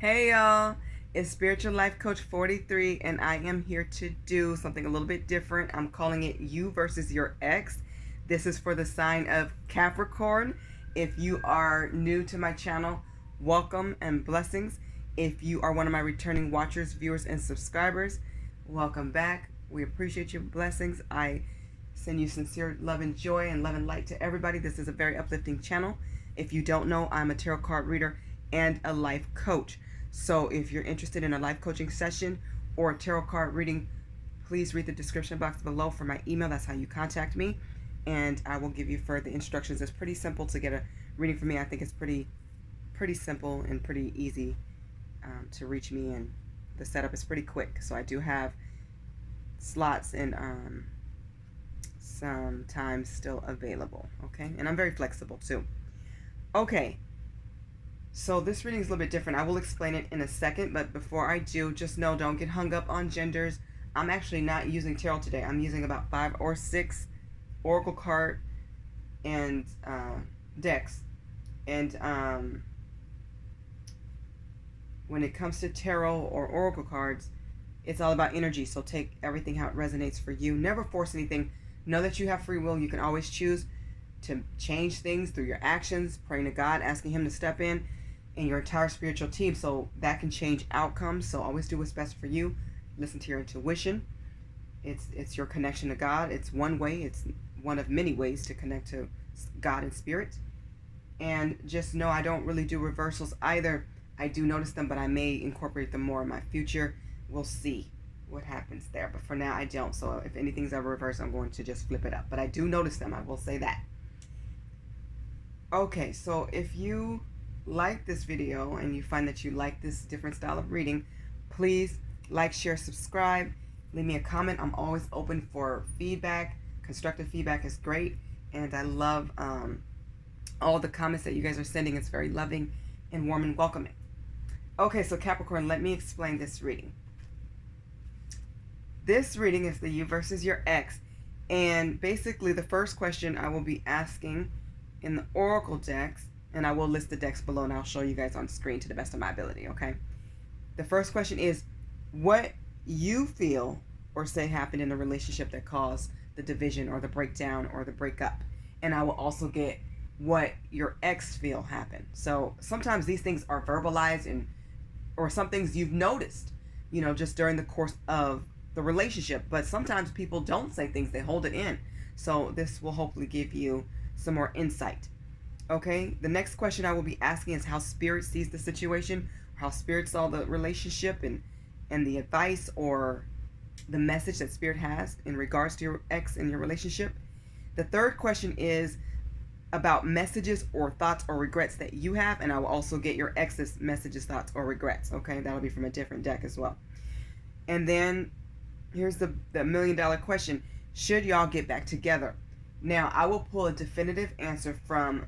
Hey y'all, it's Spiritual Life Coach 43 and I am here to do something a little bit different. I'm calling it You versus Your Ex. This is for the sign of Capricorn. If you are new to my channel, welcome and blessings. If you are one of my returning watchers, viewers, and subscribers, welcome back. We appreciate your blessings. I send you sincere love and joy and love and light to everybody. This is a very uplifting channel. If you don't know, I'm a tarot card reader and a life coach. So if you're interested in a life coaching session or a tarot card reading, please read the description box below for my email. That's how you contact me, and I will give you further instructions. It's pretty simple to get a reading from me. I think it's pretty simple and pretty easy to reach me, and the setup is pretty quick. So I do have slots and some time still available. Okay, and I'm very flexible too. Okay. So this reading is a little bit different. I will explain it in a second, but before I do, just know, don't get hung up on genders. I'm actually not using tarot today. I'm using about 5 or 6 oracle card and decks. And when it comes to tarot or oracle cards, it's all about energy. So take everything how it resonates for you. Never force anything. Know that you have free will. You can always choose to change things through your actions, praying to God, asking Him to step in your entire spiritual team, so that can change outcomes. So always do what's best for you. Listen to your intuition. It's your connection to God. It's one way. It's one of many ways to connect to God and spirit. And just know I don't really do reversals either. I do notice them, but I may incorporate them more in my future. We'll see what happens there. But for now, I don't. So if anything's ever reversed, I'm going to just flip it up. But I do notice them. I will say that. Okay, so if you like this video and you find that you like this different style of reading, please like, share, subscribe, leave me a comment. I'm always open for feedback. Constructive feedback is great, and I love all the comments that you guys are sending. It's very loving and warm and welcoming. Okay, so Capricorn, let me explain this reading. This reading is the You versus Your Ex, and basically the first question I will be asking in the oracle decks, and I will list the decks below and I'll show you guys on screen to the best of my ability, okay? The first question is what you feel or say happened in a relationship that caused the division or the breakdown or the breakup. And I will also get what your ex feel happened. So sometimes these things are verbalized or some things you've noticed, just during the course of the relationship. But sometimes people don't say things, they hold it in. So this will hopefully give you some more insight. Okay, the next question I will be asking is how Spirit sees the situation, how Spirit saw the relationship, and the advice or the message that Spirit has in regards to your ex and your relationship. The third question is about messages or thoughts or regrets that you have, and I will also get your ex's messages, thoughts, or regrets. Okay, that'll be from a different deck as well. And then here's the $1 million question: should y'all get back together? Now, I will pull a definitive answer from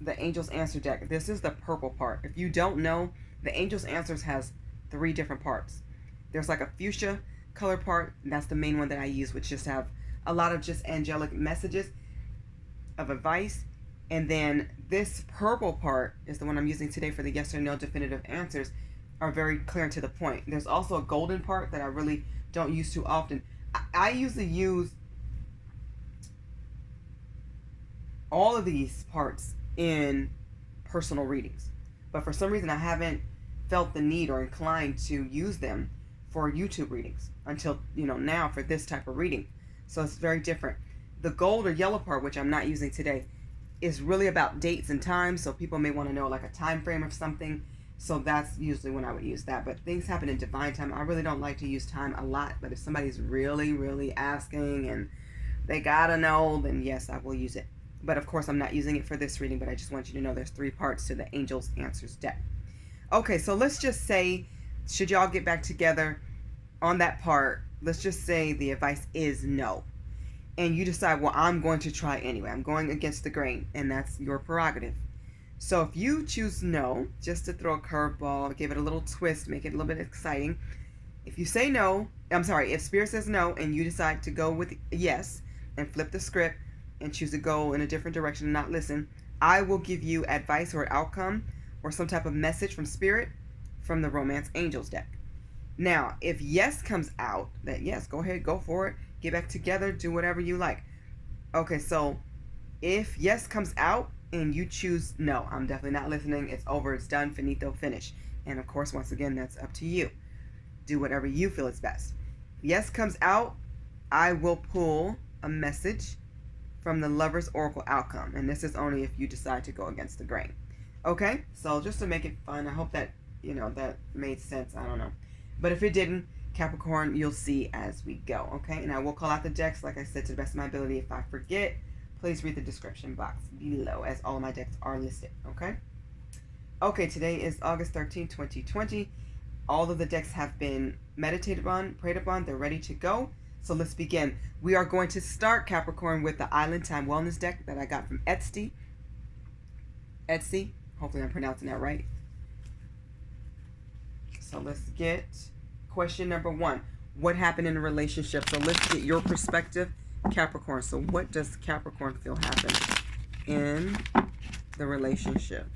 the Angel's Answer deck. This is the purple part. If you don't know, the Angel's Answers has 3 different parts. There's like a fuchsia color part, and that's the main one that I use, which just have a lot of just angelic messages of advice. And then this purple part is the one I'm using today for the yes or no definitive answers, are very clear and to the point. There's also a golden part that I really don't use too often. I usually use all of these parts in personal readings, but for some reason I haven't felt the need or inclined to use them for YouTube readings until now for this type of reading. So it's very different. The gold or yellow part, which I'm not using today, is really about dates and times. So people may want to know like a time frame of something. So that's usually when I would use that. But things happen in divine time. I really don't like to use time a lot, but if somebody's really asking and they gotta know, then yes, I will use it. But of course, I'm not using it for this reading, but I just want you to know there's 3 parts to the Angel's Answers deck. Okay, so let's just say, should y'all get back together? On that part, let's just say the advice is no. And you decide, well, I'm going to try anyway. I'm going against the grain, and that's your prerogative. So if you choose no, just to throw a curveball, give it a little twist, make it a little bit exciting. If you say no, if Spirit says no, and you decide to go with yes, and flip the script, and choose to go in a different direction and not listen, I will give you advice or outcome or some type of message from spirit from the Romance Angels deck. Now, if yes comes out, that yes, go ahead, go for it, get back together, do whatever you like. Okay, so if yes comes out and you choose no, I'm definitely not listening, it's over, it's done, finito, finish. And of course, once again, that's up to you. Do whatever you feel is best. If yes comes out, I will pull a message from the Lover's Oracle outcome. And this is only if you decide to go against the grain. Okay? So just to make it fun, I hope that, that made sense. I don't know. But if it didn't, Capricorn, you'll see as we go. Okay? And I will call out the decks, like I said, to the best of my ability. If I forget, please read the description box below, as all of my decks are listed. Okay? Okay, today is August 13, 2020. All of the decks have been meditated on, prayed upon. They're ready to go. So let's begin. We are going to start, Capricorn, with the Island Time Wellness deck that I got from Etsy. Hopefully I'm pronouncing that right. So let's get question number 1. What happened in a relationship? So let's get your perspective, Capricorn. So what does Capricorn feel happened in the relationship?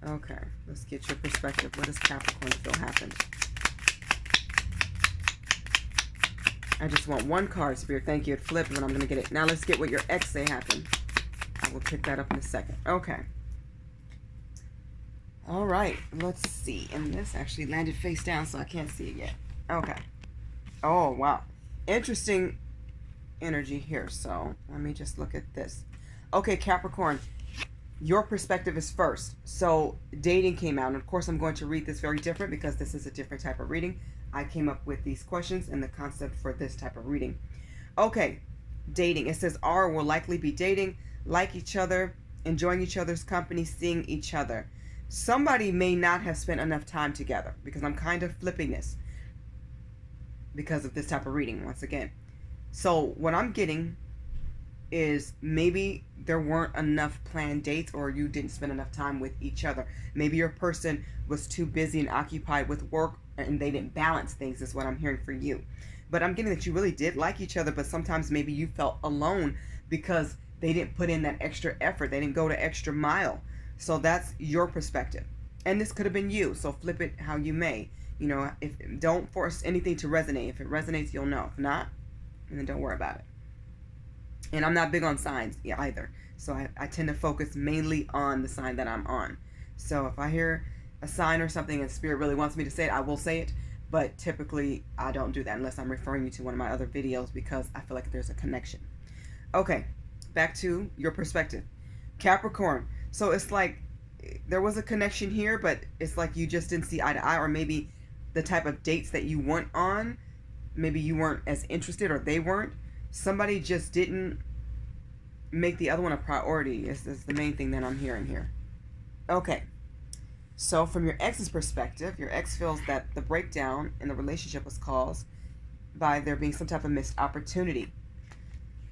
Okay, let's get your perspective. What does Capricorn feel happened? I just want one card, Spirit. Thank you. It flipped, but I'm going to get it. Now let's get what your ex say happened. I will pick that up in a second. Okay. All right, let's see. And this actually landed face down, so I can't see it yet. Okay. Oh, wow. Interesting energy here. So let me just look at this. Okay, Capricorn. Your perspective is first. So dating came out, and of course I'm going to read this very different because this is a different type of reading. I came up with these questions and the concept for this type of reading. Okay, dating. It says R will likely be dating, like each other, enjoying each other's company, seeing each other. Somebody may not have spent enough time together, because I'm kind of flipping this because of this type of reading once again. So what I'm getting is maybe there weren't enough planned dates, or you didn't spend enough time with each other. Maybe your person was too busy and occupied with work and they didn't balance things, is what I'm hearing for you. But I'm getting that you really did like each other, but sometimes maybe you felt alone because they didn't put in that extra effort. They didn't go the extra mile. So that's your perspective. And this could have been you. So flip it how you may. If don't force anything to resonate. If it resonates, you'll know. If not, then don't worry about it. And I'm not big on signs either. So I tend to focus mainly on the sign that I'm on. So if I hear a sign or something and Spirit really wants me to say it, I will say it. But typically, I don't do that unless I'm referring you to one of my other videos because I feel like there's a connection. Okay, back to your perspective. Capricorn. So it's like there was a connection here, but it's like you just didn't see eye to eye, or maybe the type of dates that you went on, maybe you weren't as interested or they weren't. Somebody just didn't make the other one a priority is the main thing that I'm hearing here. Okay. So from your ex's perspective, your ex feels that the breakdown in the relationship was caused by there being some type of missed opportunity.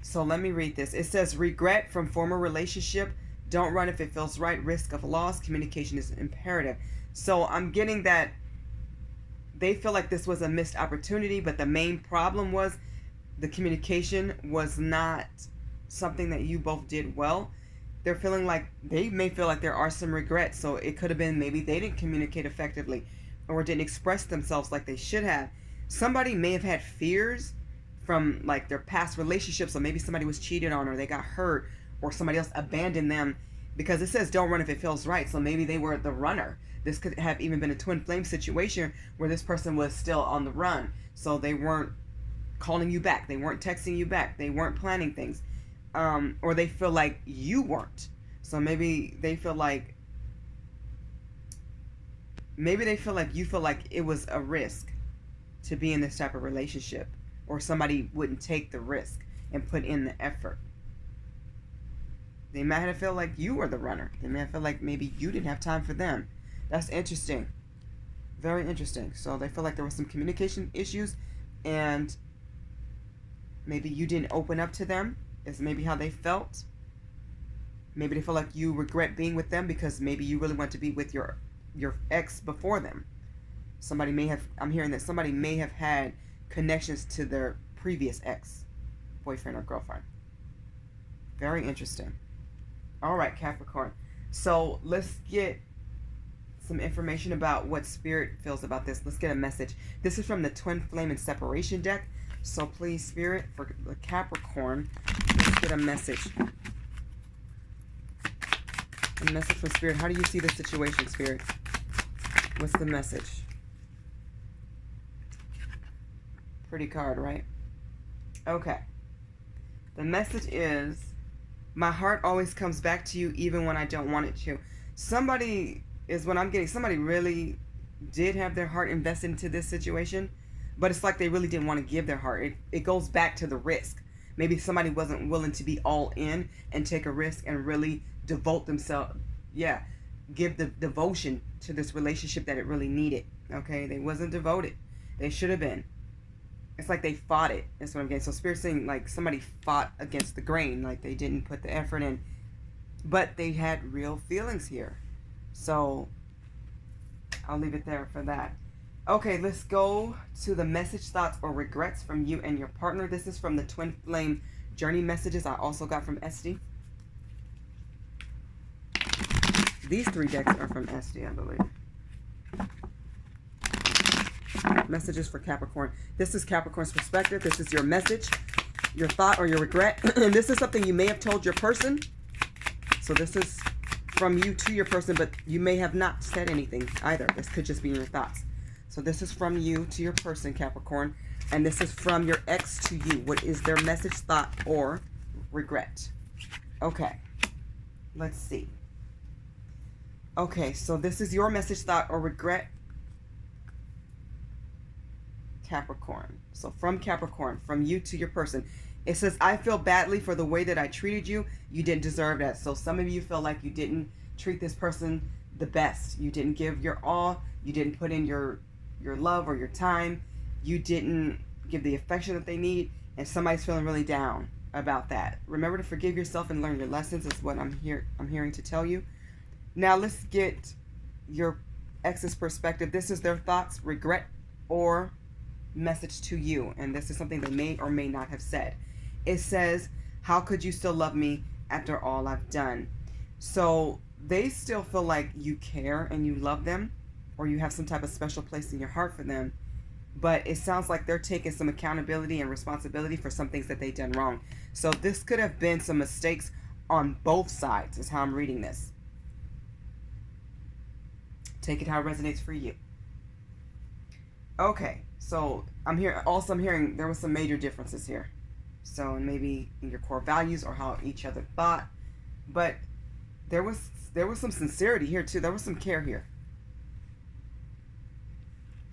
So let me read this. It says, regret from former relationship. Don't run if it feels right. Risk of loss. Communication is imperative. So I'm getting that they feel like this was a missed opportunity, but the main problem was the communication was not something that you both did well. They're feeling like they may feel like there are some regrets. So it could have been maybe they didn't communicate effectively or didn't express themselves like they should have. Somebody may have had fears from like their past relationships. So maybe somebody was cheated on or they got hurt or somebody else abandoned them, because it says don't run if it feels right. So maybe they were the runner. This could have even been a twin flame situation where this person was still on the run. So they weren't calling you back. They weren't texting you back. They weren't planning things. Or they feel like you weren't. So maybe they feel like you feel like it was a risk to be in this type of relationship, or somebody wouldn't take the risk and put in the effort. They might have felt like you were the runner. They may have felt like maybe you didn't have time for them. That's interesting. Very interesting. So they feel like there were some communication issues and maybe you didn't open up to them, is maybe how they felt. Maybe they feel like you regret being with them because maybe you really want to be with your ex before them. I'm hearing that somebody may have had connections to their previous ex, boyfriend or girlfriend. Very interesting. All right, Capricorn. So let's get some information about what Spirit feels about this. Let's get a message. This is from the Twin Flame and Separation deck. So please, Spirit, for the Capricorn, let's get a message. A message from Spirit. How do you see the situation, Spirit? What's the message? Pretty card, right? Okay. The message is, my heart always comes back to you even when I don't want it to. Somebody is what I'm getting. Somebody really did have their heart invested into this situation, but it's like they really didn't want to give their heart. It goes back to the risk. Maybe somebody wasn't willing to be all in and take a risk and really devote themselves. Yeah, give the devotion to this relationship that it really needed. Okay, they wasn't devoted. They should have been. It's like they fought it. That's what I'm getting. So Spirit's saying like somebody fought against the grain. Like they didn't put the effort in. But they had real feelings here. So I'll leave it there for that. Okay, let's go to the message, thoughts, or regrets from you and your partner. This is from the Twin Flame Journey messages I also got from Esty. These 3 decks are from Esty, I believe. Messages for Capricorn. This is Capricorn's perspective. This is your message, your thought, or your regret. And this is something you may have told your person. So this is from you to your person, but you may have not said anything either. This could just be your thoughts. So this is from you to your person, Capricorn. And this is from your ex to you. What is their message, thought, or regret? Okay. Let's see. Okay, so this is your message, thought, or regret, Capricorn. So from Capricorn, from you to your person. It says, I feel badly for the way that I treated you. You didn't deserve that. So some of you feel like you didn't treat this person the best. You didn't give your all. You didn't put in your love or your time. You didn't give the affection that they need. And somebody's feeling really down about that. Remember to forgive yourself and learn your lessons is what I'm hearing to tell you. Now let's get your ex's perspective. This is their thoughts, regret, or message to you, and this is something they may or may not have said. It says, how could you still love me after all I've done? So they still feel like you care and you love them, or you have some type of special place in your heart for them, but it sounds like they're taking some accountability and responsibility for some things that they've done wrong. So this could have been some mistakes on both sides is how I'm reading this. Take it how it resonates for you. Okay, so I'm hearing there was some major differences here. So maybe in your core values or how each other thought, but there was some sincerity here too. There was some care here,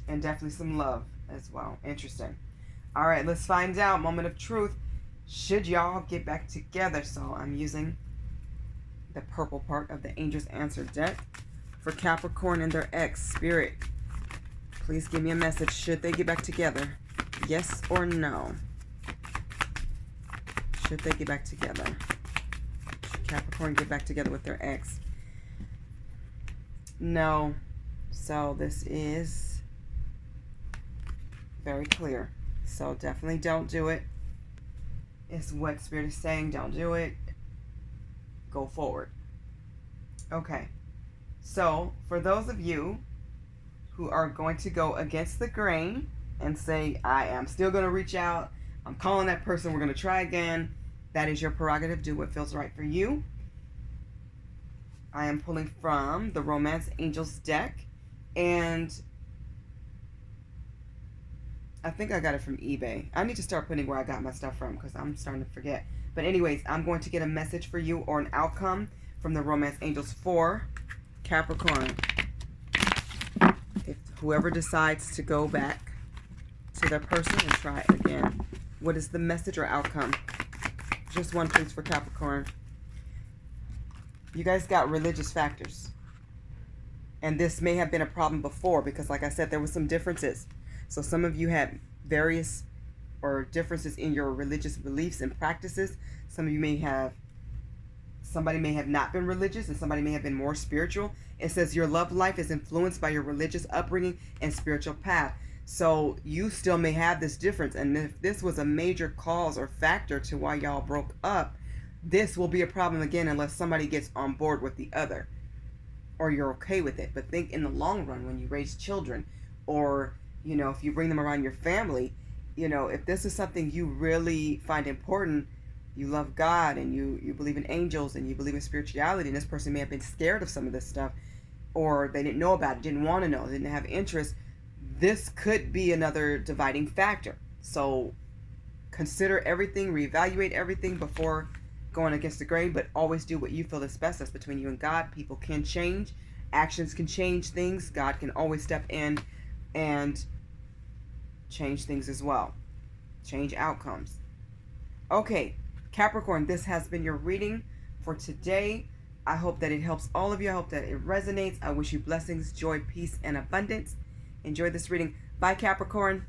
and definitely some love as well. Interesting. All right, let's find out. Moment of truth. Should y'all get back together? So I'm using the purple part of the Angel's Answer deck for Capricorn and their ex. Spirit, please give me a message. Should they get back together? Yes or no? Should they get back together? Should Capricorn get back together with their ex? No. So this is very clear. So definitely don't do it. It's what Spirit is saying. Don't do it. Go forward. Okay. So for those of you who are going to go against the grain and say, I am still going to reach out, I'm calling that person, we're going to try again, that is your prerogative. Do what feels right for you. I am pulling from the Romance Angels deck, and I think I got it from eBay. I need to start putting where I got my stuff from because I'm starting to forget. But anyways, I'm going to get a message for you or an outcome from the Romance Angels for Capricorn. If whoever decides to go back to their person and try it again, what is the message or outcome? Just one, please, for Capricorn. You guys got religious factors. And this may have been a problem before because, like I said, there were some differences. So some of you had various or differences in your religious beliefs and practices. Some of you may have, somebody may have not been religious and somebody may have been more spiritual. It says your love life is influenced by your religious upbringing and spiritual path. So you still may have this difference. And if this was a major cause or factor to why y'all broke up, this will be a problem again unless somebody gets on board with the other, or you're okay with it. But think in the long run, when you raise children, or if you bring them around your family, if this is something you really find important, you love God and you believe in angels and you believe in spirituality, and this person may have been scared of some of this stuff, or they didn't know about it, didn't want to know, didn't have interest, this could be another dividing factor. So consider everything, reevaluate everything before going against the grain, but always do what you feel is best. That's between you and God. People can change, actions can change things. God can always step in and change things as well, change outcomes. Okay, Capricorn, this has been your reading for today. I hope that it helps all of you. I hope that it resonates. I wish you blessings, joy, peace, and abundance. Enjoy this reading. Bye, Capricorn.